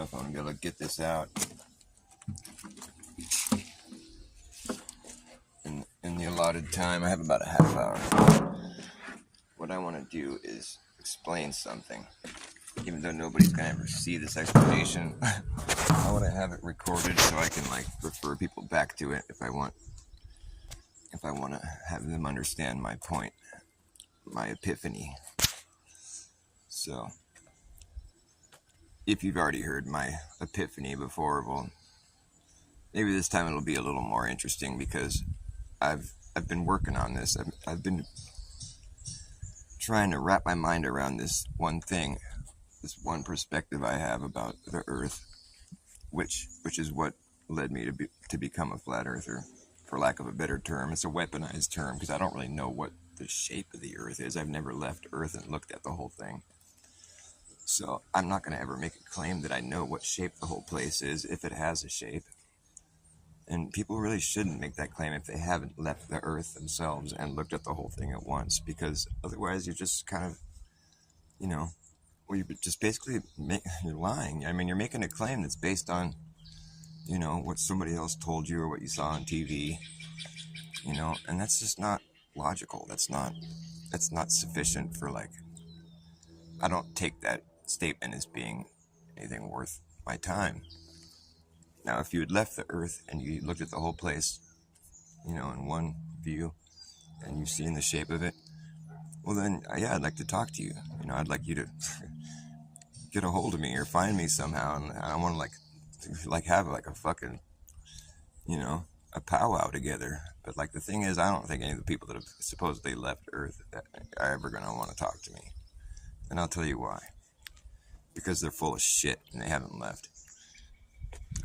if I'm going to be able to get this out in the allotted time. I have about a half hour. What I want to do is explain something. Even though nobody's going to ever see this explanation, I want to have it recorded so I can refer people back to it if I want to have them understand my point, my epiphany. So, if you've already heard my epiphany before, well, maybe this time it'll be a little more interesting because I've been working on this. I've been trying to wrap my mind around this one thing, this one perspective I have about the Earth, which is what led me to become a flat earther, for lack of a better term. It's a weaponized term because I don't really know what the shape of the Earth is. I've never left Earth and looked at the whole thing. So I'm not going to ever make a claim that I know what shape the whole place is, if it has a shape. And people really shouldn't make that claim if they haven't left the Earth themselves and looked at the whole thing at once, because otherwise you're just kind of, well, you're just basically you're lying. I mean, you're making a claim that's based on, what somebody else told you or what you saw on TV, and that's just not logical. That's not sufficient for I don't take that statement as being anything worth my time. Now, if you had left the Earth and you looked at the whole place, in one view, and you've seen the shape of it, well then, yeah, I'd like to talk to you. I'd like you to get a hold of me or find me somehow, and I want to have a fucking, a powwow together. But the thing is, I don't think any of the people that have supposedly left Earth are ever going to want to talk to me. And I'll tell you why. Because they're full of shit and they haven't left.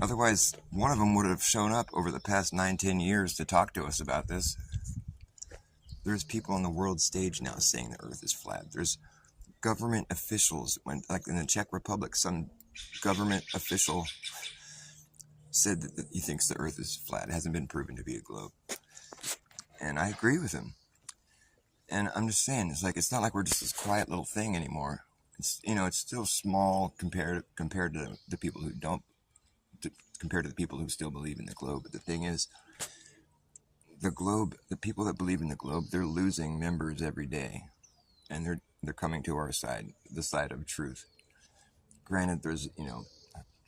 Otherwise, one of them would have shown up over the past 9-10 years to talk to us about this. There's people on the world stage now saying the Earth is flat. There's government officials, in the Czech Republic, some government official said that he thinks the Earth is flat. It hasn't been proven to be a globe. And I agree with him. And I'm just saying, it's not like we're just this quiet little thing anymore. It's, it's still small compared to the people who don't, compared to the people who still believe in the globe. But the thing is, the globe, the people that believe in the globe, they're losing members every day. And they're coming to our side, the side of truth. Granted, there's,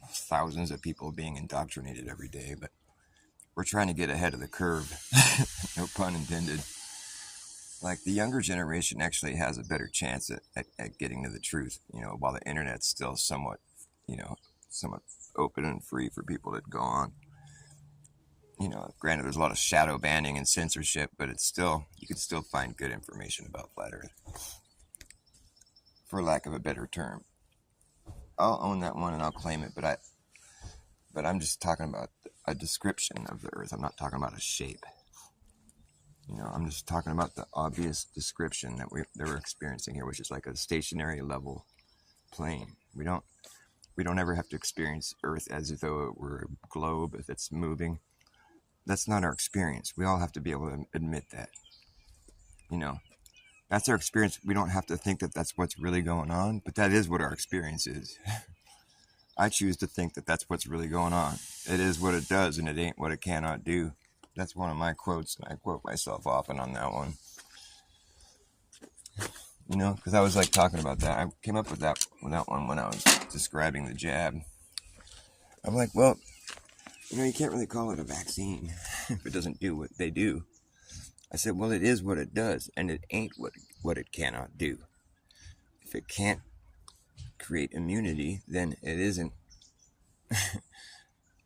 thousands of people being indoctrinated every day, but we're trying to get ahead of the curve. No pun intended. The younger generation actually has a better chance at getting to the truth, while the internet's still somewhat open and free for people to go on. Granted, there's a lot of shadow banning and censorship, but you can still find good information about flat Earth, for lack of a better term. I'll own that one and I'll claim it, but I'm just talking about a description of the Earth. I'm not talking about a shape. I'm just talking about the obvious description that we're experiencing here, which is like a stationary level plane. We don't ever have to experience Earth as though it were a globe if it's moving. That's not our experience. We all have to be able to admit that. That's our experience. We don't have to think that that's what's really going on, but that is what our experience is. I choose to think that that's what's really going on. It is what it does, and it ain't what it cannot do. That's one of my quotes, and I quote myself often on that one. Because I was talking about that. I came up with that one when I was describing the jab. I'm well, you can't really call it a vaccine if it doesn't do what they do. I said, well, it is what it does, and it ain't what it cannot do. If it can't create immunity, then it isn't.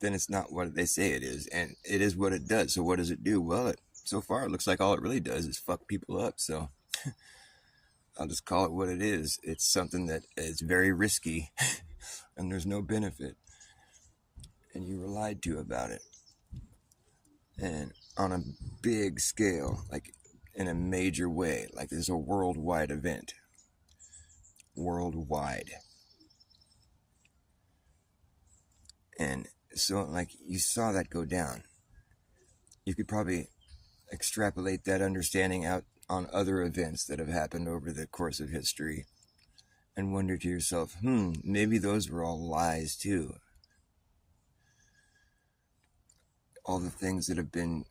Then it's not what they say it is, and it is what it does. So what does it do? Well, so far it looks like all it really does is fuck people up. So I'll just call it what it is. It's something that is very risky, and there's no benefit, and you were lied to about it. And on a big scale, in a major way, there's a worldwide event. Worldwide. And so, you saw that go down. You could probably extrapolate that understanding out on other events that have happened over the course of history. and wonder to yourself, maybe those were all lies too. All the things that have been,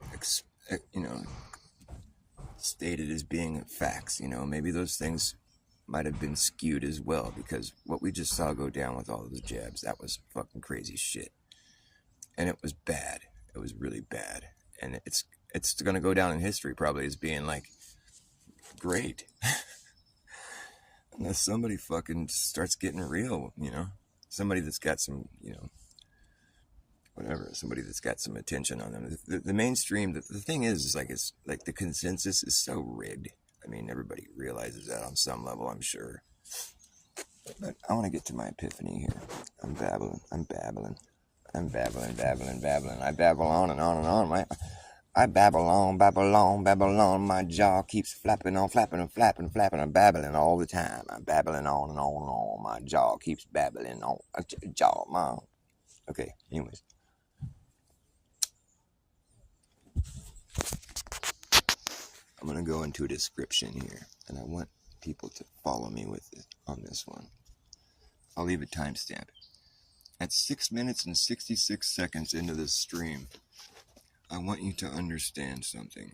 stated as being facts, maybe those things might have been skewed as well, because what we just saw go down with all those jabs, that was fucking crazy shit. And it was bad. It was really bad. And it's going to go down in history probably as being like great. Unless somebody fucking starts getting real, somebody that's got some, whatever, somebody that's got some attention on them. The mainstream, the thing is like, it's like the consensus is so rigged. I mean, everybody realizes that on some level, I'm sure. But I want to get to my epiphany here. I'm babbling. I babble on and on and on. I babble on. My jaw keeps flapping. I'm babbling all the time. I'm babbling on and on and on. My jaw keeps babbling on. Jaw, mom. Okay, anyways. I'm going to go into a description here, and I want people to follow me with it on this one. I'll leave a timestamp. At 6 minutes and 66 seconds into this stream, I want you to understand something.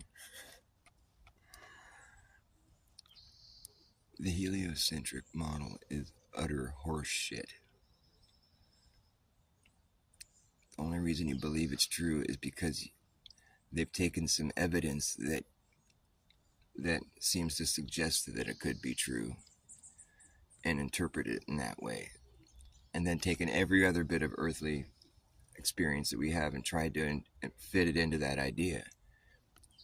The heliocentric model is utter horse shit. The only reason you believe it's true is because they've taken some evidence that seems to suggest that it could be true and interpret it in that way, and then taken every other bit of earthly experience that we have and tried to fit it into that idea.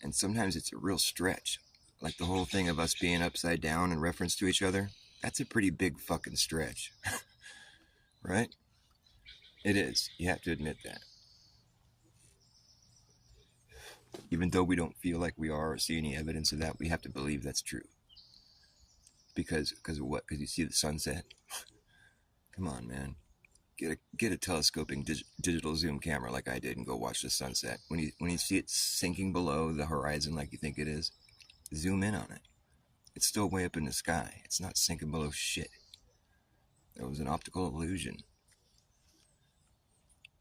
And sometimes it's a real stretch, like the whole thing of us being upside down in reference to each other. That's a pretty big fucking stretch. Right? It is. You have to admit that. Even though we don't feel like we are or see any evidence of that, we have to believe that's true. Because of what? Because you see the sunset? Come on, man. Get a telescoping digital zoom camera like I did and go watch the sunset. When you see it sinking below the horizon like you think it is, zoom in on it. It's still way up in the sky. It's not sinking below shit. It was an optical illusion.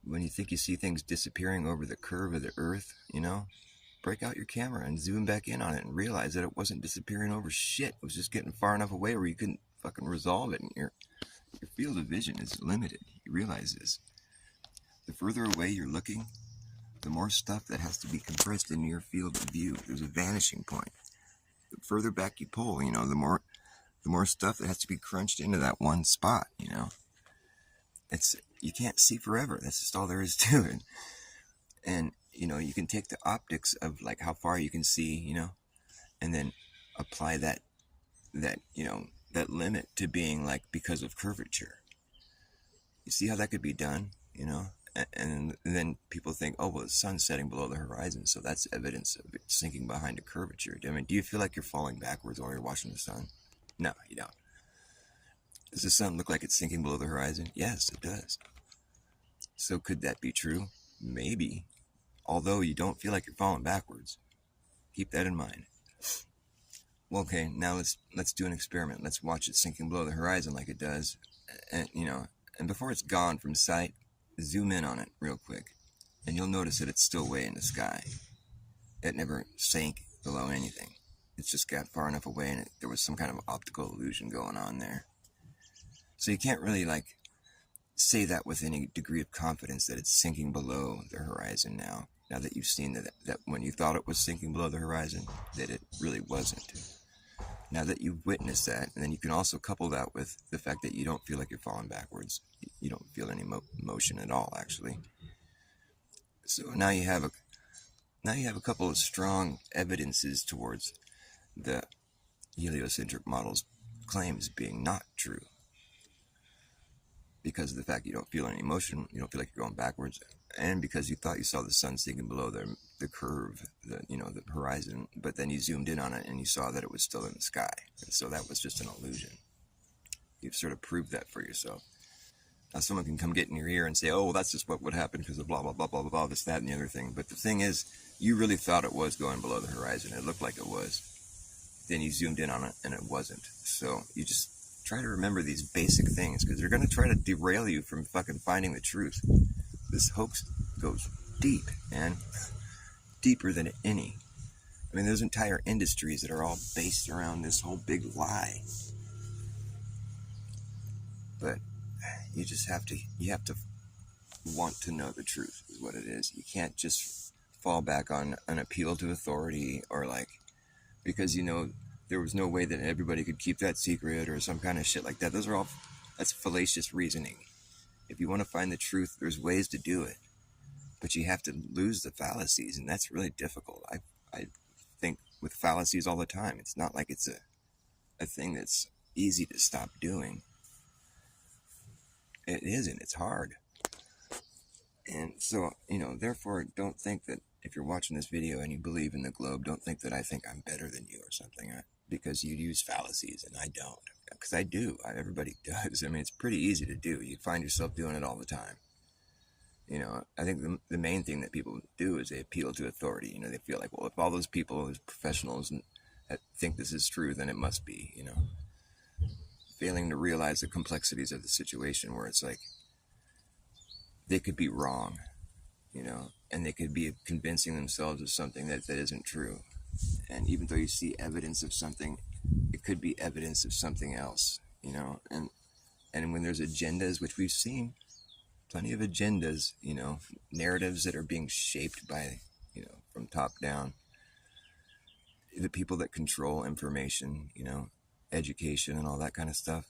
When you think you see things disappearing over the curve of the earth, break out your camera and zoom back in on it and realize that it wasn't disappearing over shit. It was just getting far enough away where you couldn't fucking resolve it, and your field of vision is limited. You realize this. The further away you're looking, the more stuff that has to be compressed into your field of view. There's a vanishing point. The further back you pull, the more stuff that has to be crunched into that one spot, you can't see forever. That's just all there is to it. And, you can take the optics of like how far you can see, and then apply that limit to being like because of curvature. You see how that could be done, and then people think, oh, well, the sun's setting below the horizon, so that's evidence of it sinking behind a curvature. I mean, do you feel like you're falling backwards while you're watching the sun? No, you don't. Does the sun look like it's sinking below the horizon? Yes, it does. So could that be true? Maybe. Although you don't feel like you're falling backwards. Keep that in mind. Well, okay, now let's do an experiment. Let's watch it sinking below the horizon like it does. And, and before it's gone from sight, zoom in on it real quick. And you'll notice that it's still way in the sky. It never sank below anything. It's just got far enough away and there was some kind of optical illusion going on there. So you can't really say that with any degree of confidence that it's sinking below the horizon now that you've seen that when you thought it was sinking below the horizon, that it really wasn't. Now that you've witnessed that, and then you can also couple that with the fact that you don't feel like you're falling backwards. You don't feel any motion at all, actually. So now you have a couple of strong evidences towards the heliocentric model's claims being not true. Because of the fact you don't feel any motion, you don't feel like you're going backwards, and because you thought you saw the sun sinking below the curve, the horizon, but then you zoomed in on it and you saw that it was still in the sky, and so that was just an illusion. You've sort of proved that for yourself. Now someone can come get in your ear and say, oh, well, that's just what would happen because of blah, blah, blah, blah, blah, this, that, and the other thing. But the thing is, you really thought it was going below the horizon. It looked like it was. Then you zoomed in on it and it wasn't. So you just try to remember these basic things, because they're going to try to derail you from fucking finding the truth. This hoax goes deep, man. Deeper than any. I mean, there's entire industries that are all based around this whole big lie. But you have to want to know the truth, is what it is. You can't just fall back on an appeal to authority, or like, because there was no way that everybody could keep that secret or some kind of shit like that. That's fallacious reasoning. If you want to find the truth, there's ways to do it, but you have to lose the fallacies, and that's really difficult. I think with fallacies all the time. It's not like it's a thing that's easy to stop doing. It isn't. It's hard. And so, therefore, don't think that if you're watching this video and you believe in the globe, don't think that I think I'm better than you or something, because you use fallacies and I don't. Because I do. Everybody does. I mean, it's pretty easy to do. You find yourself doing it all the time. I think the main thing that people do is they appeal to authority. They feel like, well, if all those people, those professionals, think this is true, then it must be, failing to realize the complexities of the situation, where it's like, they could be wrong, and they could be convincing themselves of something that isn't true. And even though you see evidence of something, it could be evidence of something else, and when there's agendas, which we've seen plenty of agendas, narratives that are being shaped by, from top down, the people that control information, education and all that kind of stuff,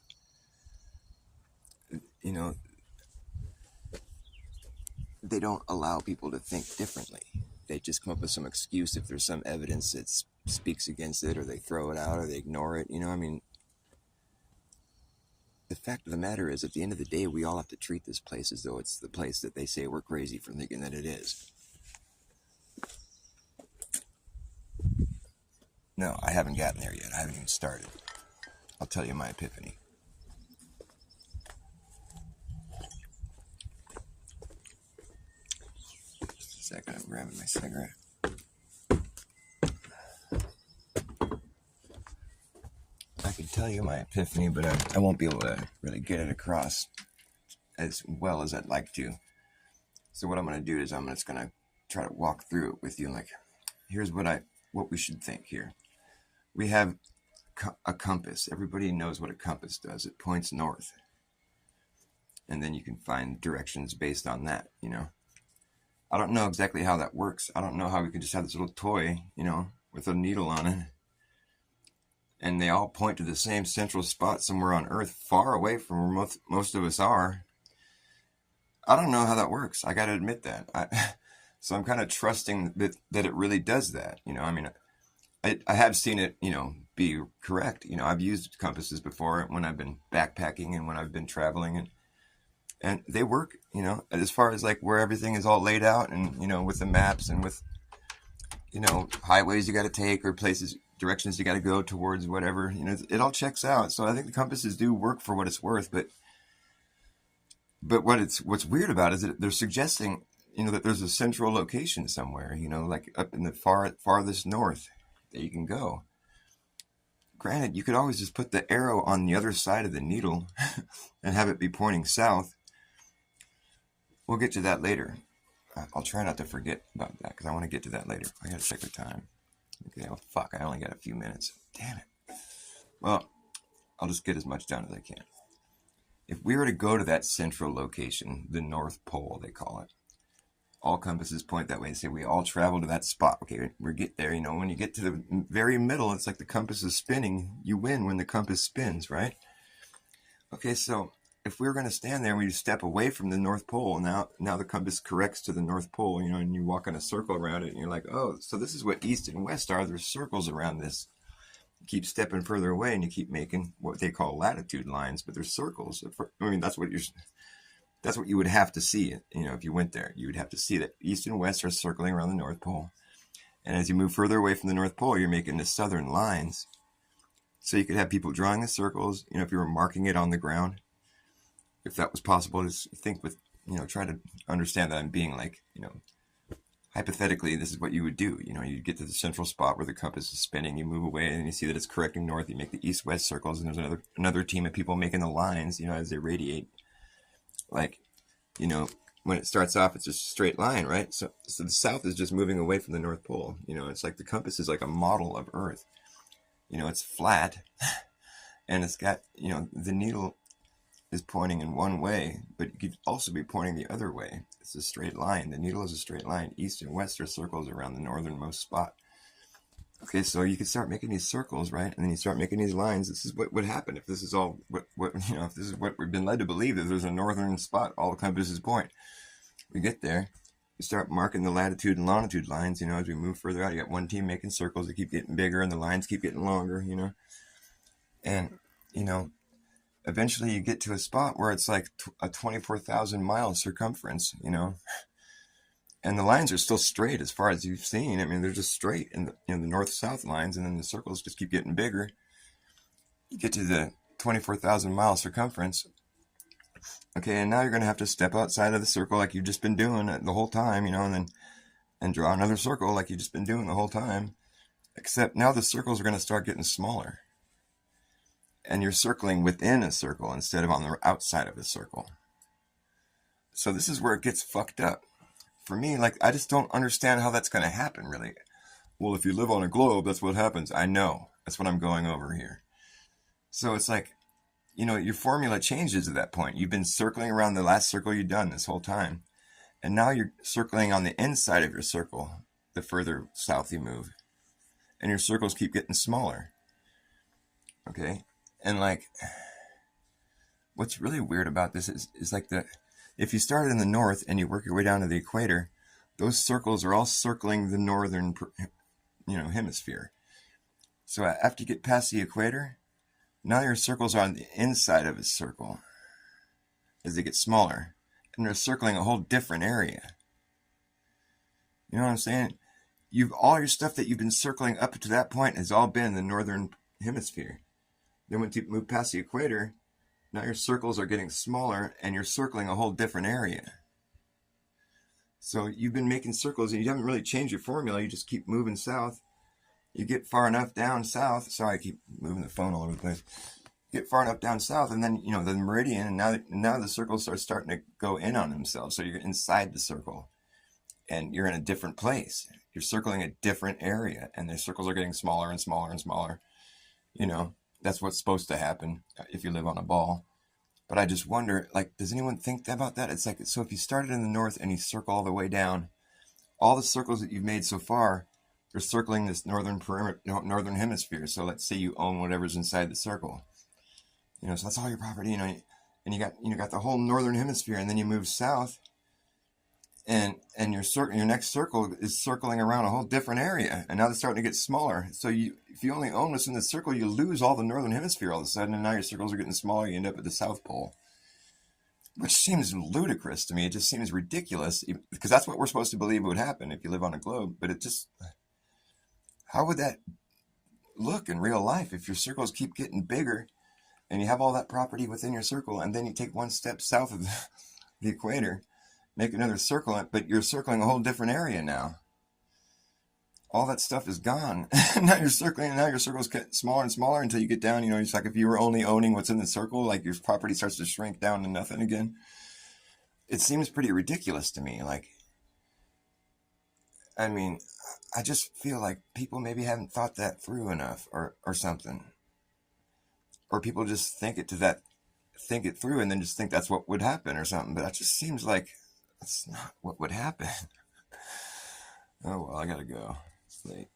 they don't allow people to think differently. They just come up with some excuse if there's some evidence that speaks against it, or they throw it out, or they ignore it. The fact of the matter is, at the end of the day, we all have to treat this place as though it's the place that they say we're crazy for thinking that it is. No, I haven't gotten there yet. I haven't even started. I'll tell you my epiphany. Just a second, I'm grabbing my cigarette. I could tell you my epiphany, but I won't be able to really get it across as well as I'd like to. So what I'm going to do is I'm just going to try to walk through it with you. Like, here's what we should think here. We have a compass. Everybody knows what a compass does. It points north. And then you can find directions based on that, I don't know exactly how that works. I don't know how we could just have this little toy, with a needle on it, and they all point to the same central spot somewhere on Earth, far away from where most of us are. I don't know how that works. I got to admit that. So I'm kind of trusting that it really does that. I have seen it, be correct. I've used compasses before when I've been backpacking and when I've been traveling, and they work, as far as like where everything is all laid out, and, with the maps and with, highways you got to take, or directions you got to go towards, whatever, it all checks out. So I think the compasses do work for what it's worth, but what's weird about it is that they're suggesting, that there's a central location somewhere, like up in the farthest north that you can go. Granted, you could always just put the arrow on the other side of the needle and have it be pointing south. We'll get to that later. I'll try not to forget about that, because I want to get to that later. I gotta check the time. Okay, well, fuck, I only got a few minutes. Damn it. Well, I'll just get as much done as I can. If we were to go to that central location, the North Pole, they call it, all compasses point that way and say we all travel to that spot. Okay, we get there, when you get to the very middle, it's like the compass is spinning. You win when the compass spins, right? Okay, so if we were going to stand there and we step away from the North Pole, now the compass corrects to the North Pole, and you walk in a circle around it, and you're like, oh, so this is what east and west are. There's circles around this. You keep stepping further away, and you keep making what they call latitude lines, but there's circles. That's what you would have to see, if you went there. You would have to see that east and west are circling around the North Pole. And as you move further away from the North Pole, you're making the southern lines. So you could have people drawing the circles, if you were marking it on the ground. If that was possible, just think with, try to understand that I'm being like, hypothetically, this is what you would do. You get to the central spot where the compass is spinning, you move away, and you see that it's correcting north. You make the east-west circles, and there's another team of people making the lines, as they radiate. Like, when it starts off, it's just a straight line, right? So the south is just moving away from the North Pole. It's like the compass is like a model of Earth. It's flat, and it's got, the needle is pointing in one way, but it could also be pointing the other way. It's a straight line. The needle is a straight line. East and west are circles around the northernmost spot. Okay, so you can start making these circles, right? And then you start making these lines. This is what would happen if this is all if this is what we've been led to believe, that there's a northern spot, all the compasses point. We get there, you start marking the latitude and longitude lines, as we move further out. You got one team making circles that keep getting bigger, and the lines keep getting longer, And, eventually you get to a spot where it's like a 24,000 mile circumference, and the lines are still straight as far as you've seen. I mean, they're just straight in the north-south lines, and then the circles just keep getting bigger. You get to the 24,000 mile circumference. Okay, and now you're going to have to step outside of the circle like you've just been doing the whole time, and draw another circle like you've just been doing the whole time. Except now the circles are going to start getting smaller. And you're circling within a circle instead of on the outside of a circle. So this is where it gets fucked up. For me, I just don't understand how that's going to happen, really. Well, if you live on a globe, that's what happens. I know. That's what I'm going over here. So it's like, your formula changes at that point. You've been circling around the last circle you've done this whole time. And now you're circling on the inside of your circle the further south you move. And your circles keep getting smaller. Okay? And what's really weird about this is if you started in the north and you work your way down to the equator, those circles are all circling the northern, hemisphere. So after you get past the equator, now your circles are on the inside of a circle as they get smaller, and they're circling a whole different area. You know what I'm saying? All your stuff that you've been circling up to that point has all been in the northern hemisphere. Then when you move past the equator, now your circles are getting smaller and you're circling a whole different area. So you've been making circles and you haven't really changed your formula. You just keep moving south. You get far enough down south. Sorry, I keep moving the phone all over the place. You get far enough down south, and then, the meridian, and now the circles are starting to go in on themselves. So you're inside the circle and you're in a different place. You're circling a different area, and the circles are getting smaller and smaller and smaller. That's what's supposed to happen if you live on a ball. But I just wonder, does anyone think about that? It's so if you started in the north and you circle all the way down, all the circles that you've made so far, you're circling this northern hemisphere. So let's say you own whatever's inside the circle. So that's all your property, and you got the whole northern hemisphere, and then you move south, and your next circle is circling around a whole different area, and now they're starting to get smaller. So if you only own what's in the circle, you lose all the northern hemisphere all of a sudden, and now your circles are getting smaller. You end up at the South Pole, which seems ludicrous to me. It just seems ridiculous, because that's what we're supposed to believe would happen if you live on a globe. But how would that look in real life if your circles keep getting bigger and you have all that property within your circle, and then you take one step south of the equator, make another circle, but you're circling a whole different area now. All that stuff is gone. Now you're circling, and now your circles get smaller and smaller until you get down, it's like if you were only owning what's in the circle, your property starts to shrink down to nothing again. It seems pretty ridiculous to me. I just feel like people maybe haven't thought that through enough or something. Or people just think it through and then just think that's what would happen or something. But it just seems like that's not what would happen. Oh, well, I gotta go. It's late.